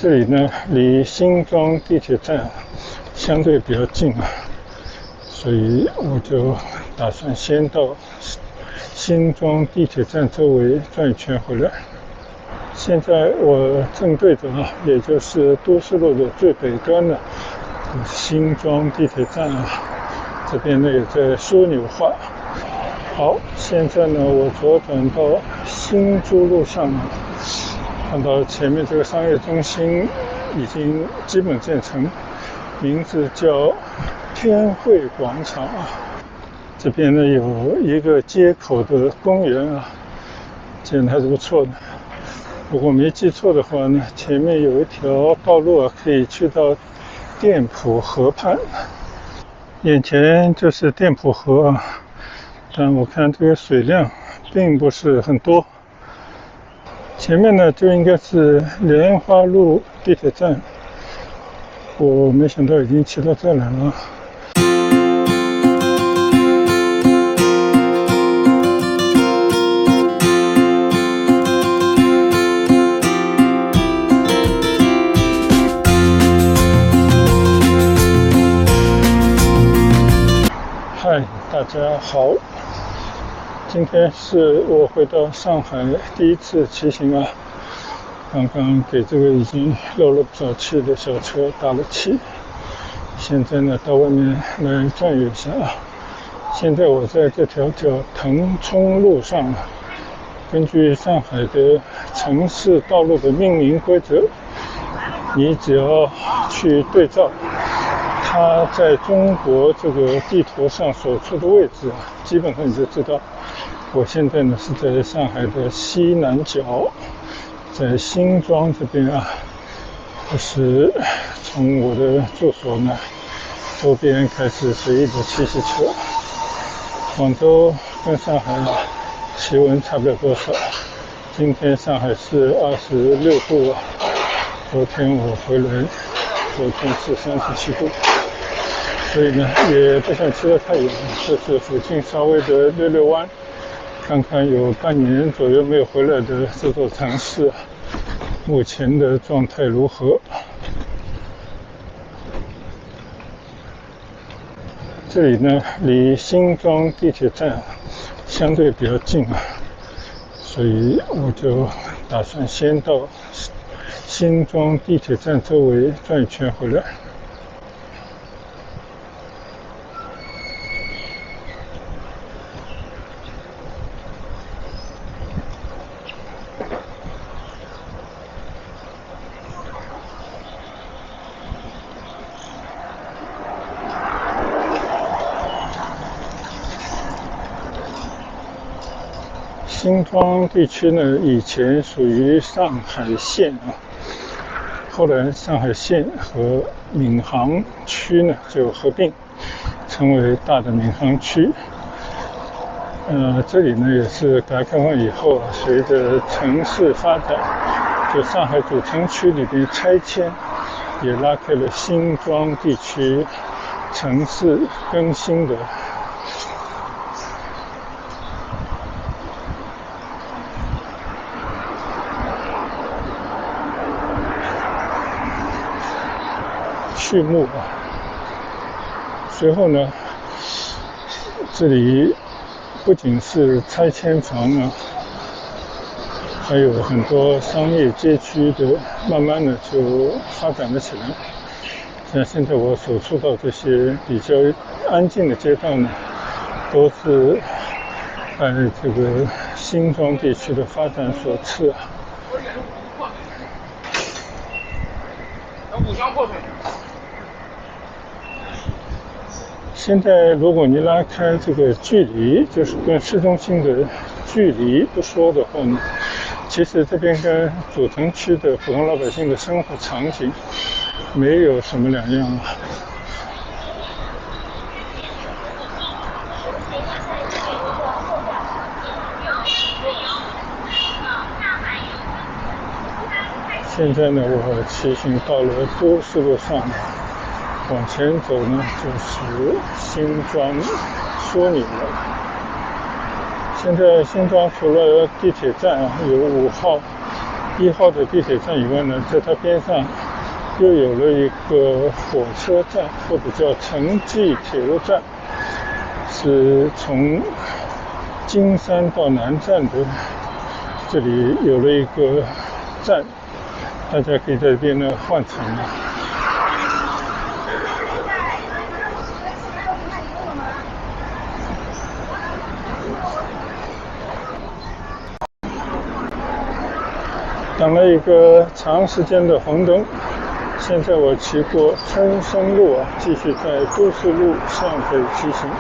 这里呢离新庄地铁站相对比较近啊，所以我就打算先到新庄地铁站周围转一圈回来。现在我正对着也就是都市路的最北端的新庄地铁站啊，这边呢也在枢纽化。好，现在呢我左转到新珠路上啊，看到前面这个商业中心已经基本建成，名字叫天汇广场啊。这边呢有一个街口的公园啊，建得还是不错的。如果没记错的话呢，前面有一条道路啊，可以去到店埔河畔。眼前就是店埔河啊，但我看这个水量并不是很多。前面呢就应该是莲花路地铁站，我没想到已经骑到这来了。嗨，大家好，今天是我回到上海第一次骑行啊，刚刚给这个已经漏了不少气的小车打了气，现在呢到外面来转悠一下啊。现在我在这条叫腾冲路上啊，根据上海的城市道路的命名规则，你只要去对照它在中国这个地图上所处的位置啊，基本上你就知道我现在呢是在上海的西南角，在新庄这边啊，就是从我的住所呢周边开始随意的骑车。广州跟上海啊气温差不了多少，今天上海是26度啊，昨天我回来昨天是37度，所以呢也不想骑得太远，就是附近稍微的溜溜弯，看看有半年左右没有回来的这座城市目前的状态如何。这里呢离新庄地铁站相对比较近啊，所以我就打算先到新庄地铁站周围转一圈回来。新庄地区呢，以前属于上海县啊，后来上海县和闵行区呢就合并，成为大的闵行区。这里呢也是改革开放以后啊，随着城市发展，就上海主城区里边拆迁，也拉开了新庄地区城市更新的序幕啊。随后呢，这里不仅是拆迁房啊，还有很多商业街区的，慢慢的就发展了起来。像现在我所处到这些比较安静的街道呢，都是拜这个新庄地区的发展所赐啊。现在如果你拉开这个距离，就是跟市中心的距离不说的话呢，其实这边跟主城区的普通老百姓的生活场景没有什么两样啊。现在呢，我骑行到了都市路上，往前走呢就是新庄枢纽了。现在新庄除了地铁站有5号1号的地铁站以外呢，在它边上又有了一个火车站，或者叫城际铁路站，是从金山到南站的，这里有了一个站，大家可以在这边呢换乘。等了一个长时间的红灯，现在我骑过春生路继续在都市路向北骑行。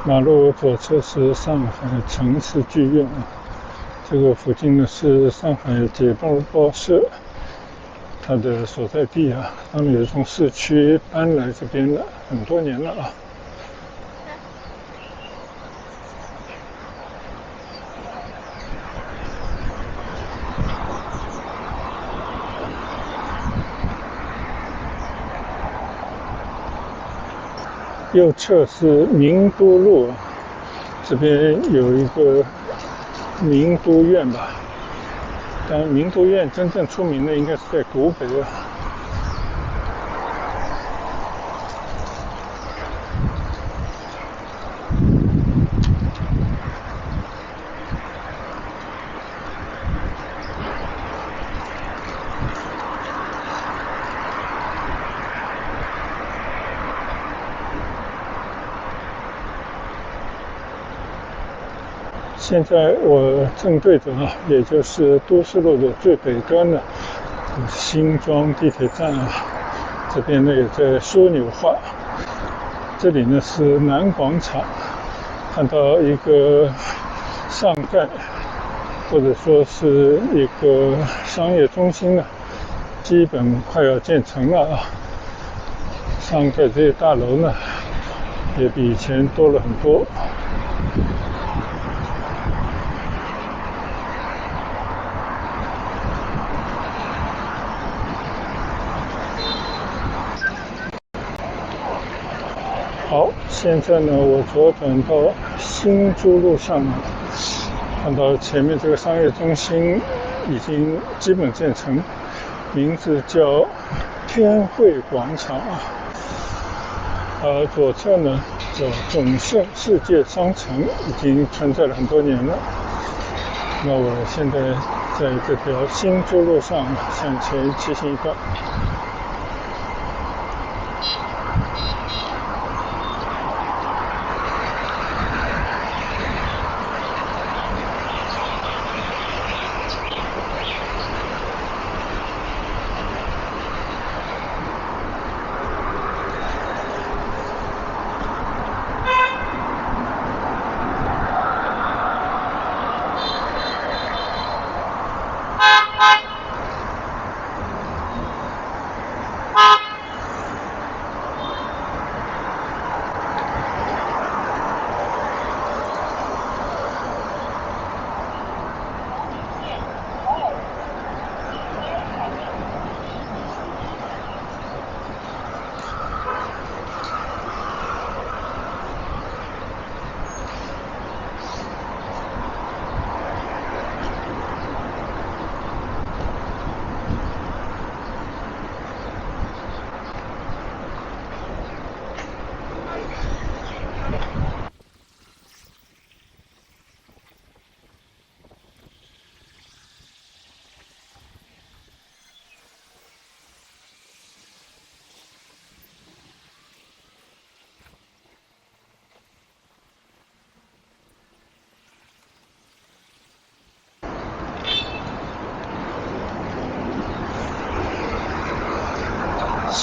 马路左侧是上海城市剧院这个附近呢是上海解放报社它的所在地当年是从市区搬来这边了很多年了右侧是名都路这边有一个名都院吧，但名都院真正出名的应该是在古北现在我正对着也就是都市路的最北端的新庄地铁站这边呢也在枢纽化。这里呢是南广场，看到一个上盖或者说是一个商业中心呢，基本快要建成了上盖这些大楼呢也比以前多了很多。好，现在呢，我左转到新珠路上看到前面这个商业中心已经基本建成，名字叫天汇广场左侧呢叫总盛世界商城，已经存在了很多年了。那我现在在这条新珠路上向前骑行一段。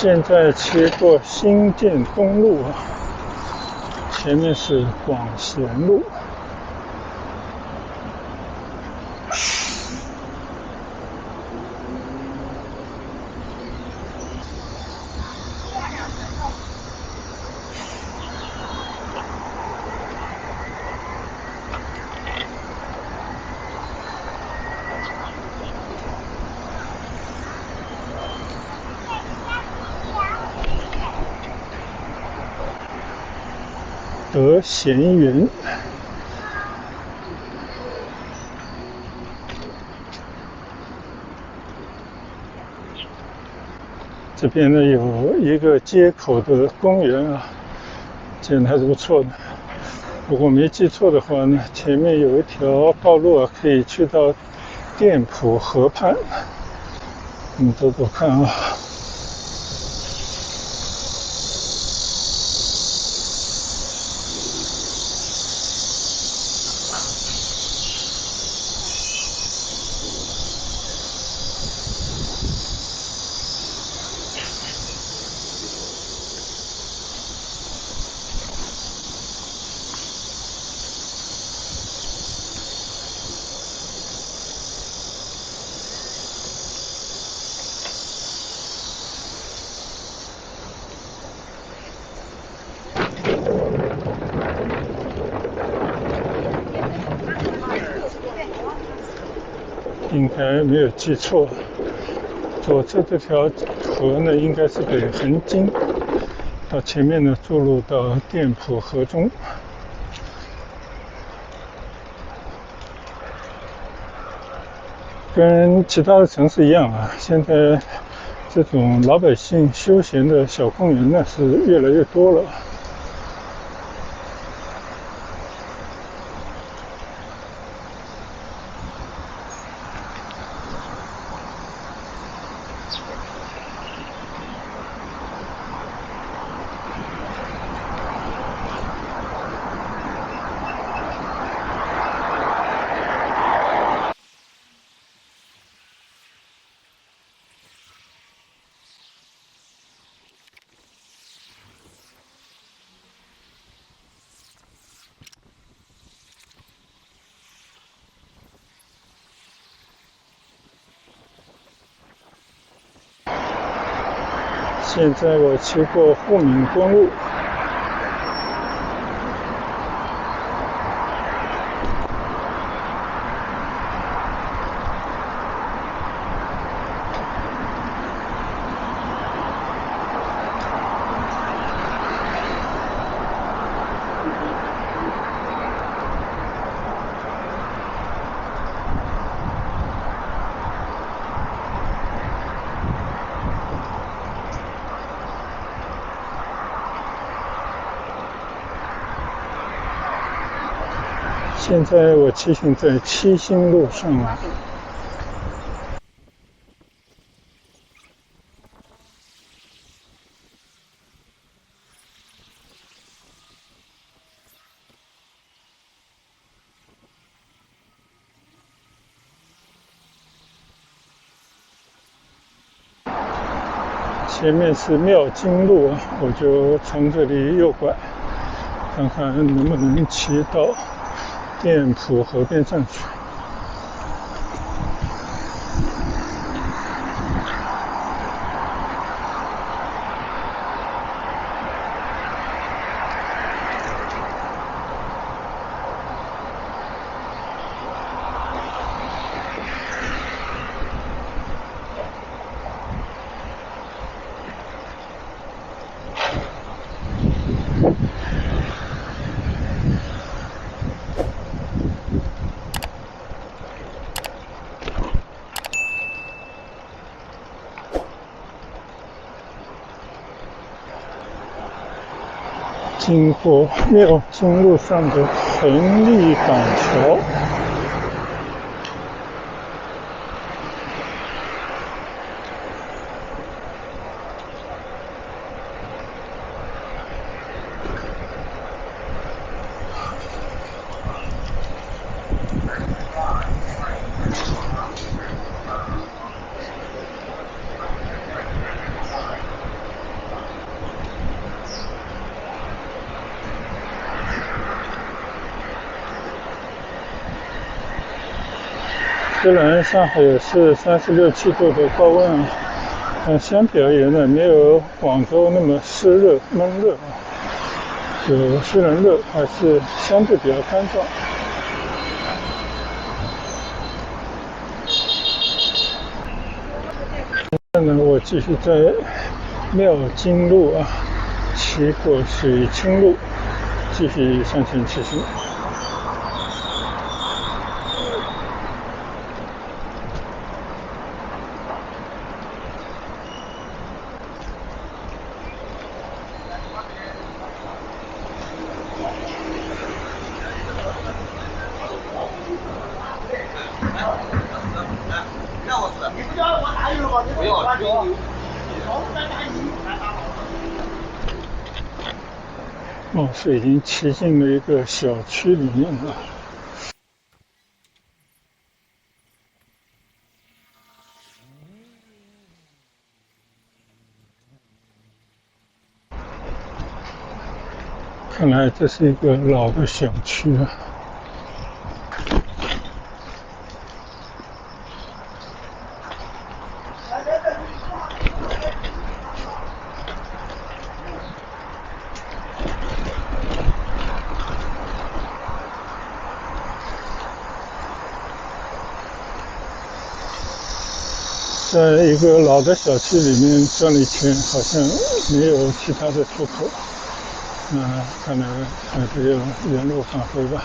现在切过新建东路啊，前面是广贤路。德贤园，这边呢有一个街口的公园啊，建得还是不错的。如果没记错的话呢，前面有一条道路啊，可以去到店埔河畔。我们走走看啊。应该没有记错，左侧这条河呢，应该是北横津，到前面呢注入到店埔河中。跟其他的城市一样啊，现在这种老百姓休闲的小公园呢是越来越多了。现在我骑过沪闵公路，现在我骑行在七星路上啊。前面是妙津路啊，我就从这里右拐，看看能不能骑到店埔河边上去。经过妙津路上的横立板桥，虽然上海也是36、7度的高温啊，但相比而言呢，没有广州那么湿热闷热啊。就虽然热，还是相对比较干燥。现在呢，我继续在妙金路啊，骑过水清路，继续向前骑行。是已经骑进了一个小区里面了。看来这是一个老的小区啊。在一个老的小区里面转了一圈，好像没有其他的出口，看来还是要原路返回吧。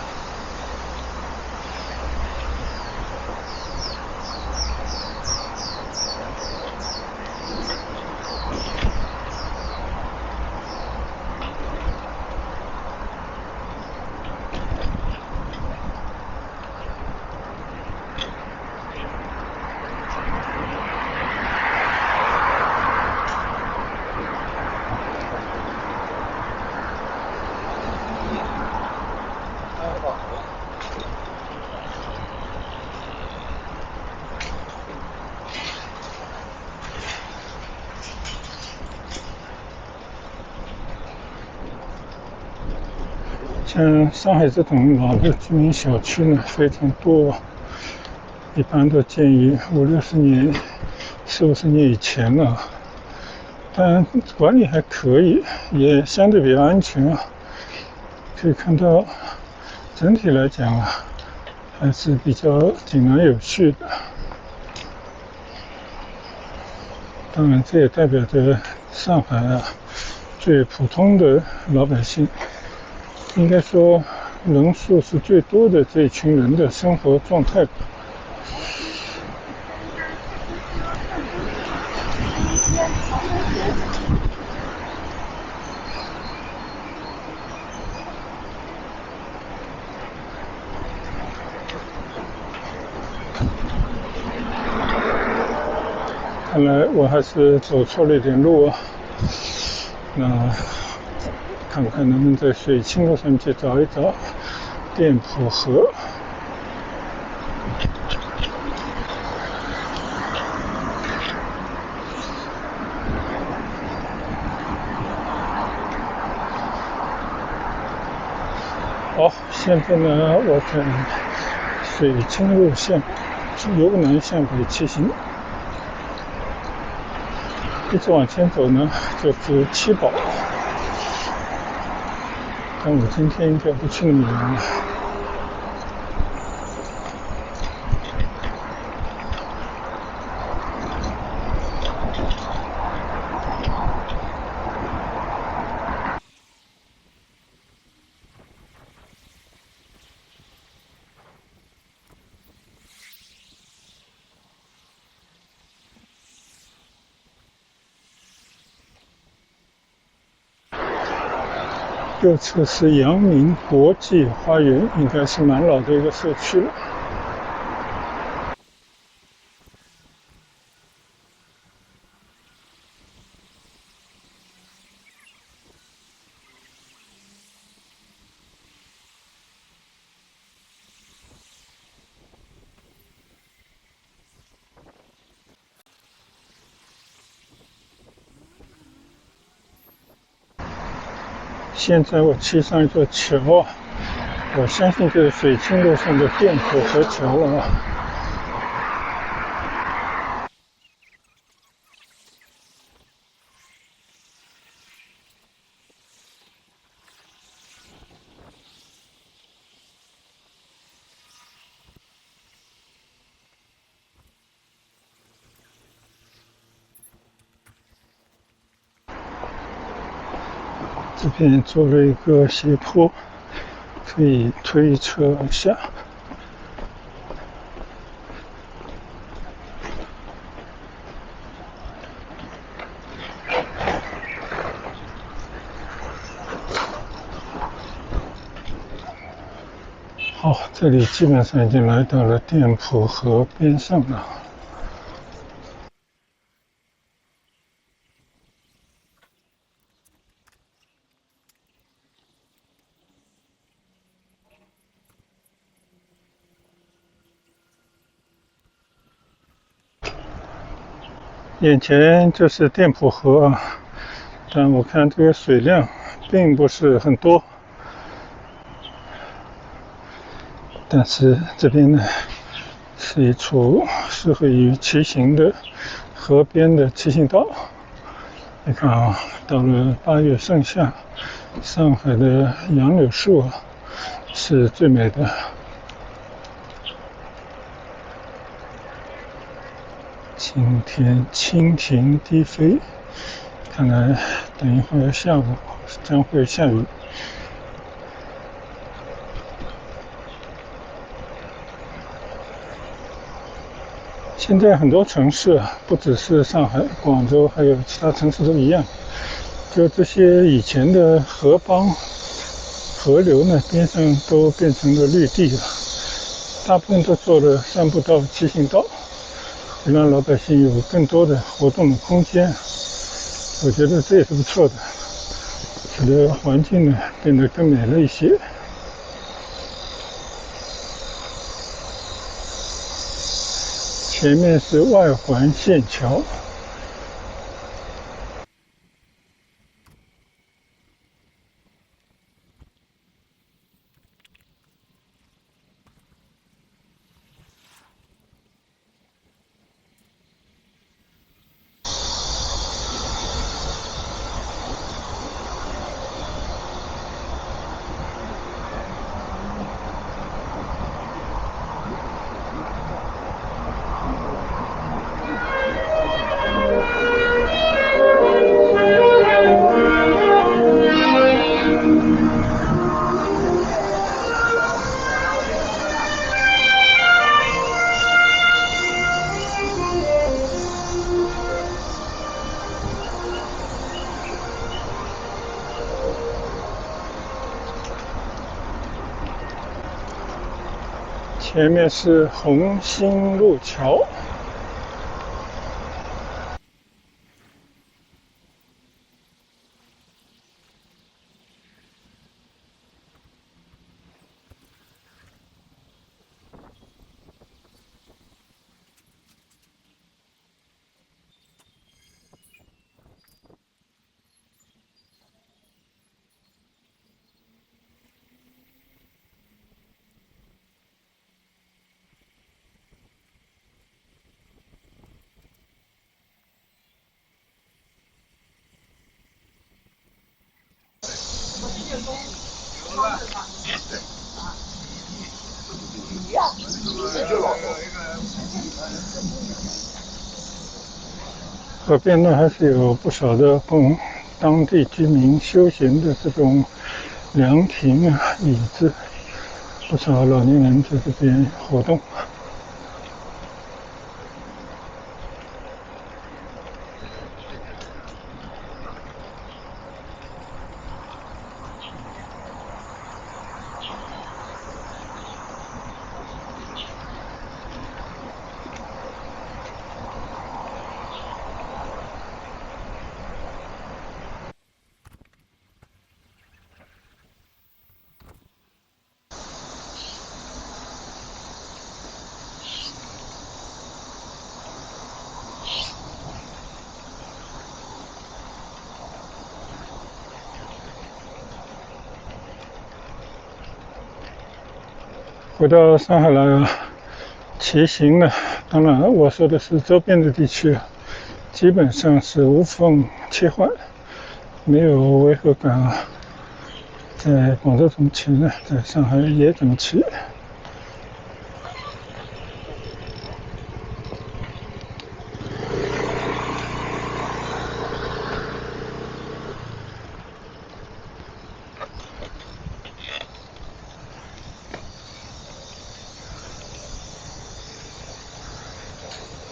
像上海这种老的居民小区呢，非常多，一般都建于50、60年、40、50年以前了，但管理还可以，也相对比较安全啊。可以看到，整体来讲啊，还是比较井然有序的。当然，这也代表着上海啊，最普通的老百姓。应该说，人数是最多的这一群人的生活状态吧。看来我还是走错了一点路啊。看看能不能在水清路上去找一找店铺河。好，现在呢，我在水清路线由南向北骑行，一直往前走呢，就是七宝。但我今天应该不去那么远了。右侧是阳明国际花园，应该是蛮老的一个社区了。现在我骑上一座桥啊，我相信就是水清路上的店铺河桥了啊。这边做了一个斜坡，可以推车下。好，这里基本上已经来到了店铺河边上了。眼前就是店铺河啊，但我看这个水量并不是很多。但是这边呢，是一处适合于骑行的河边的骑行道。你看啊，到了8月盛夏，上海的杨柳树啊，是最美的。今天蜻蜓低飞，看来等一会儿下午将会下雨。现在很多城市啊，不只是上海、广州，还有其他城市都一样，就这些以前的河浜、河流呢，边上都变成了绿地了，大部分都做了散步道、骑行道，让老百姓有更多的活动的空间。我觉得这也是不错的，使得环境呢变得更美了一些。前面是外环线桥。前面是红星路桥。河边呢还是有不少的供当地居民休闲的这种凉亭啊、椅子，不少老年人在这边活动。回到上海来了，骑行呢，当然我说的是周边的地区，基本上是无缝切换，没有违和感啊。在广州怎么骑呢？在上海也怎么骑。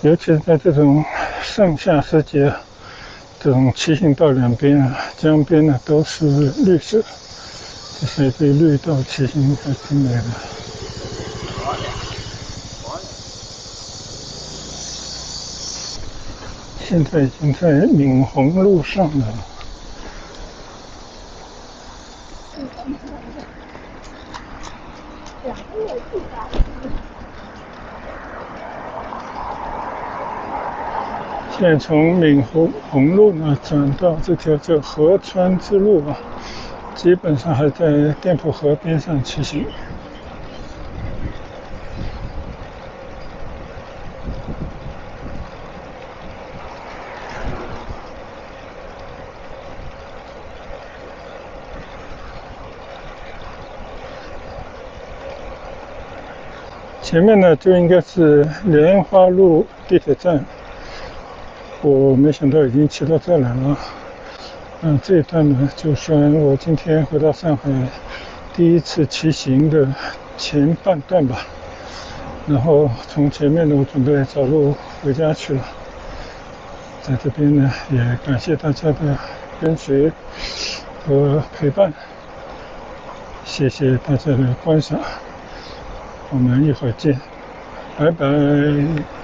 尤其是在这种上下时节，这种骑行道两边啊，江边呢都是绿色，这是一对绿道骑行还挺美的。现在已经在闽洪路上了。现在从闽洪路呢转到这条叫河川之路啊，基本上还在店铺河边上骑行。前面呢就应该是莲花路地铁站，我没想到已经骑到这来了。这一段呢就算我今天回到上海第一次骑行的前半段吧。然后从前面呢，我准备走路回家去了。在这边呢，也感谢大家的跟随和陪伴，谢谢大家的观赏，我们一会儿见，拜拜。